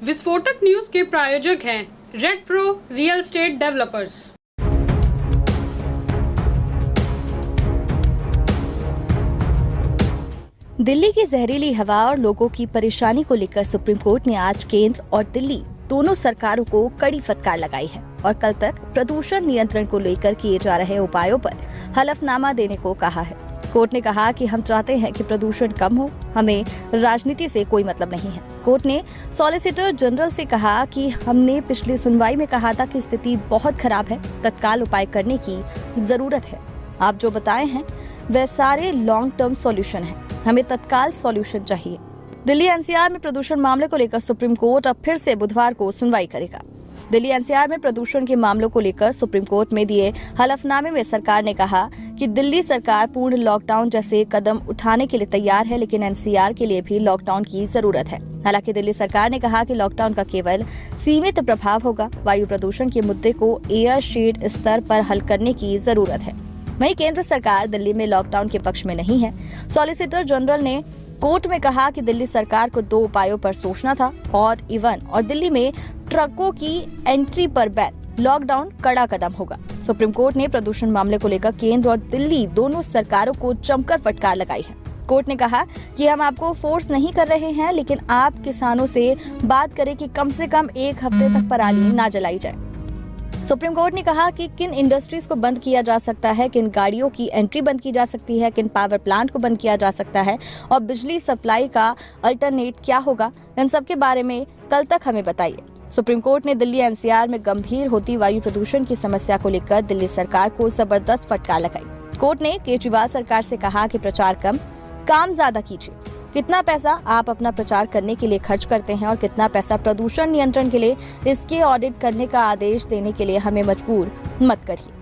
विस्फोटक न्यूज के प्रायोजक हैं red pro real estate developers. Delhi की जहरीली हवा और लोगों की परेशानी को लेकर सुप्रीम कोर्ट ने आज केंद्र और दिल्ली दोनों सरकारों को कड़ी फटकार लगाई है और कल तक प्रदूषण नियंत्रण को लेकर किए जा रहे उपायों पर हलफनामा देने को कहा है। कोर्ट ने कहा कि हम चाहते हैं कि प्रदूषण कम हो, हमें राजनीति से कोई मतलब नहीं है। कोर्ट ने सॉलिसिटर जनरल से कहा कि हमने पिछली सुनवाई में कहा था कि स्थिति बहुत खराब है, तत्काल उपाय करने की जरूरत है। आप जो बताए हैं वह सारे लॉन्ग टर्म सॉल्यूशन है, हमें तत्काल सॉल्यूशन चाहिए। दिल्ली एनसीआर में प्रदूषण मामले को लेकर सुप्रीम कोर्ट अब फिर से बुधवार को सुनवाई करेगा। दिल्ली एनसीआर में प्रदूषण के मामलों को लेकर सुप्रीम कोर्ट में दिए हलफनामे में सरकार ने कहा कि दिल्ली सरकार पूर्ण लॉकडाउन जैसे कदम उठाने के लिए तैयार है, लेकिन एनसीआर के लिए भी लॉकडाउन की जरूरत है। हालांकि दिल्ली सरकार ने कहा कि लॉकडाउन का केवल सीमित प्रभाव होगा। वायु प्रदूषण के मुद्दे को एयर शेड स्तर पर हल करने की जरूरत है। वहीं केंद्र सरकार दिल्ली में लॉकडाउन के पक्ष में नहीं है। सॉलिसिटर जनरल ने कोर्ट में कहा कि दिल्ली सरकार को 2 उपायों पर सोचना था, ऑड इवन और दिल्ली में ट्रकों की एंट्री पर बैन। लॉकडाउन कड़ा कदम होगा। सुप्रीम कोर्ट ने प्रदूषण मामले को लेकर केंद्र और दिल्ली दोनों सरकारों को जमकर फटकार लगाई है। कोर्ट ने कहा कि हम आपको फोर्स नहीं कर रहे हैं, लेकिन आप किसानों से बात करें कि कम से कम 1 हफ्ते तक पराली ना जलाई जाए। सुप्रीम कोर्ट ने कहा कि किन इंडस्ट्रीज को बंद किया जा सकता है, किन गाड़ियों की एंट्री बंद की जा सकती है, किन पावर प्लांट को बंद किया जा सकता है और बिजली सप्लाई का अल्टरनेट क्या होगा, इन सब के बारे में कल तक हमें बताइए। सुप्रीम कोर्ट ने दिल्ली एनसीआर में गंभीर होती वायु प्रदूषण की समस्या को लेकर दिल्ली सरकार को जबरदस्त फटकार लगाई। कोर्ट ने केजरीवाल सरकार से कहा कि प्रचार कम, काम ज्यादा कीजिए। कितना पैसा आप अपना प्रचार करने के लिए खर्च करते हैं और कितना पैसा प्रदूषण नियंत्रण के लिए, इसके ऑडिट करने का आदेश देने के लिए हमें मजबूर मत करिए।